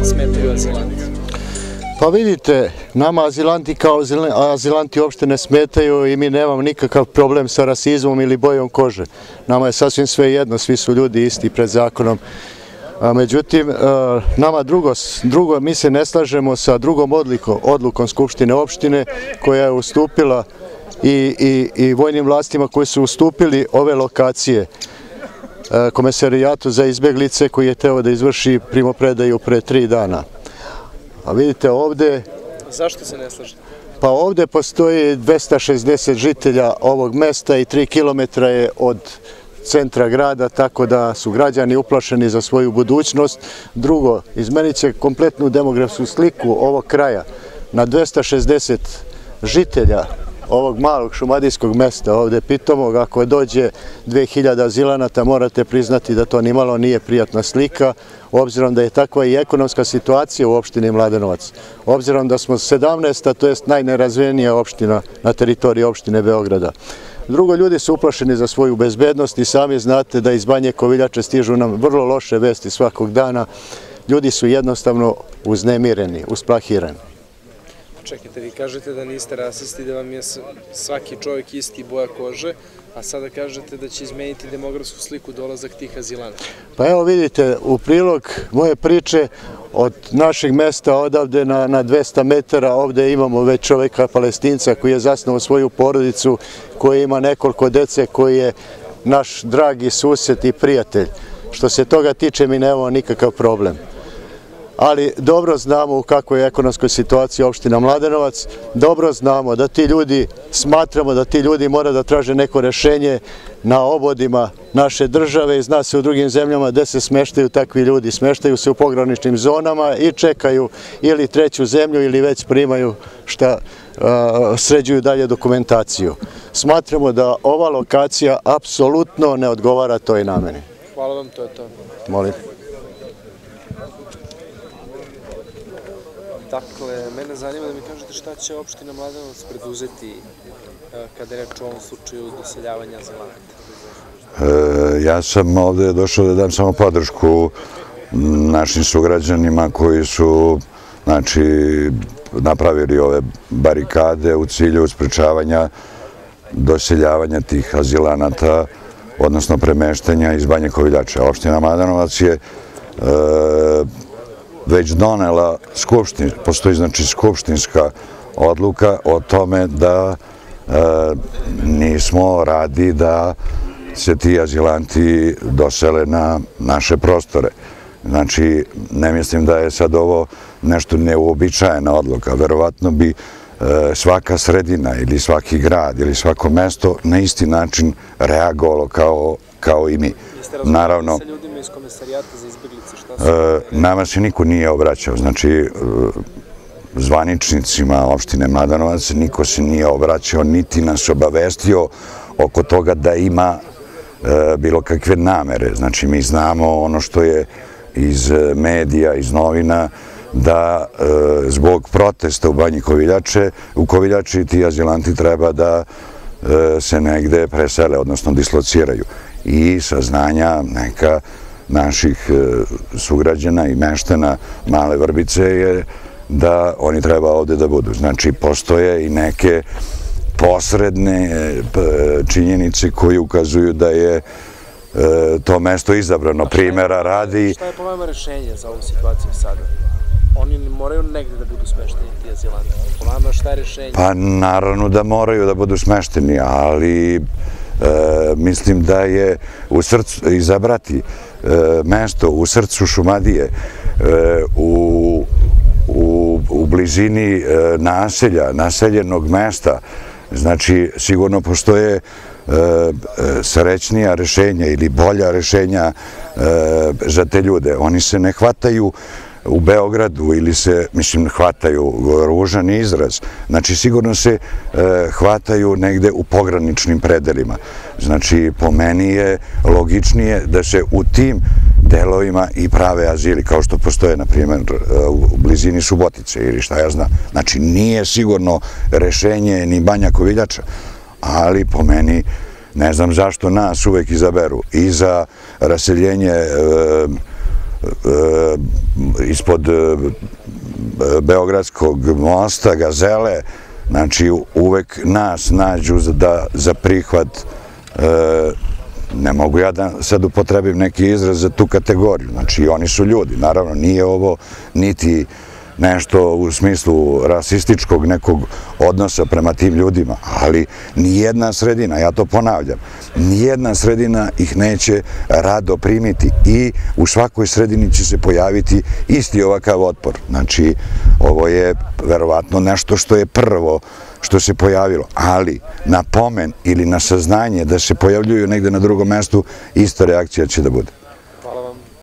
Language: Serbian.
Smetaju azilanti? Pa vidite, nama azilanti kao azilanti uopšte ne smetaju i mi nemamo nikakav problem sa rasizmom ili bojom kože. Nama je sasvim sve jedno, svi su ljudi isti pred zakonom. Međutim, nama drugo, mi se ne slažemo sa drugom odlukom Skupštine opštine koja je ustupila i vojnim vlastima koji su ustupili ove lokacije Komesarijatu za izbeglice koji je teo da izvrši primopredaju pre 3 dana. A vidite ovde... Zašto se ne slažete? Pa ovde postoji 260 žitelja ovog mesta i 3 kilometra je od centra grada, tako da su građani uplašeni za svoju budućnost. Drugo, izmenit će kompletnu demografsku sliku ovog kraja. Na 260 žitelja ovog malog šumadijskog mesta, ovde pitomog, ako dođe 2000 azilanata, morate priznati da to nimalo nije prijatna slika, obzirom da je takva i ekonomska situacija u opštini Mladenovac. Obzirom da smo 17. to je najnerazvijenija opština na teritoriji opštine Beograda. Drugo, ljudi su uplašeni za svoju bezbednost i sami znate da iz Banje Koviljače stižu nam vrlo loše vesti svakog dana. Ljudi su jednostavno uznemireni, usplahirani. Čekajte, vi kažete da niste rasisti, da vam je svaki čovjek isti boja kože, a sada kažete da će izmeniti demografsku sliku dolazak tih azilanta. Pa evo vidite, u prilog moje priče od našeg mesta odavde na 200 metara, ovde imamo već čovjeka Palestinca koji je zasnovao svoju porodicu, koji ima nekoliko dece, koji je naš dragi susjed i prijatelj. Što se toga tiče, mi nemamo nikakav problem. Ali dobro znamo u kakvoj je ekonomskoj situaciji opština Mladenovac, dobro znamo da ti ljudi, smatramo da ti ljudi mora da traže neko rešenje na obodima naše države i zna se u drugim zemljama gde se smeštaju takvi ljudi. Smeštaju se u pograničnim zonama i čekaju ili treću zemlju ili već primaju šta sređuju dalje dokumentaciju. Smatramo da ova lokacija apsolutno ne odgovara toj nameni. Hvala vam, to je to. Molim. Dakle, mene zanima da mi kažete šta će opština Mladenovac preduzeti kada je reč o ovom slučaju doseljavanja azilanata. Ja sam ovde došao da dam samo podršku našim sugrađanima koji su napravili ove barikade u cilju sprečavanja doseljavanja tih azilanata, odnosno premeštanja iz Banje Koviljače. Opština Mladenovac je već donela postoji skupštinska odluka o tome da nismo radi da se ti azilanti dosele na naše prostore. Znači, ne mislim da je sad ovo nešto neuobičajena odluka. Verovatno bi svaka sredina ili svaki grad ili svako mesto na isti način reagovalo kao i mi. Naravno, sa ljudima iz Komesarijata za izbeglice, šta su? Nama se niko nije obraćao, znači zvaničnicima opštine Mladenovac niko se nije obraćao, niti nas obavestio oko toga da ima bilo kakve namere. Znači mi znamo ono što je iz medija, iz novina, da zbog protesta u Banji Koviljače, u Koviljači ti azilanti treba da se negde presele, odnosno dislociraju. I saznanja neka naših sugrađana i meštana Male Vrbice je da oni treba ovde da budu. Znači, postoje i neke posredne činjenice koje ukazuju da je to mesto izabrano. Primera radi... Šta je po vama rešenje za ovu situaciju sada? Oni moraju negde da budu smešteni, ti azilanti. Po vama šta je rešenje? Pa naravno da moraju da budu smešteni, ali mislim da je izabrati mesto u srcu Šumadije, u blizini naseljenog mesta. Znači, sigurno postoje srećnija rešenja ili bolja rešenja za te ljude. Oni se ne hvataju u Beogradu ili se, mislim, hvataju, ružan izraz. Znači, sigurno se hvataju negde u pograničnim predelima. Znači, po meni je logičnije da se u tim delovima i prave azili, kao što postoje, na primjer, u blizini Subotice ili šta ja znam. Znači, nije sigurno rešenje ni Banja Koviljača, ali po meni, ne znam zašto nas uvek izaberu i za raseljenje ispod Beogradskog mosta, Gazele, znači uvek nas nađu za prihvat. Ne mogu ja da sad upotrebim neki izraz za tu kategoriju, znači oni su ljudi, naravno nije ovo niti nešto u smislu rasističkog nekog odnosa prema tim ljudima, ali nijedna sredina, ja to ponavljam, nijedna sredina ih neće rado primiti i u svakoj sredini će se pojaviti isti ovakav otpor. Znači, ovo je verovatno nešto što je prvo što se pojavilo, ali na pomen ili na saznanje da se pojavljuju negde na drugom mestu, ista reakcija će da bude.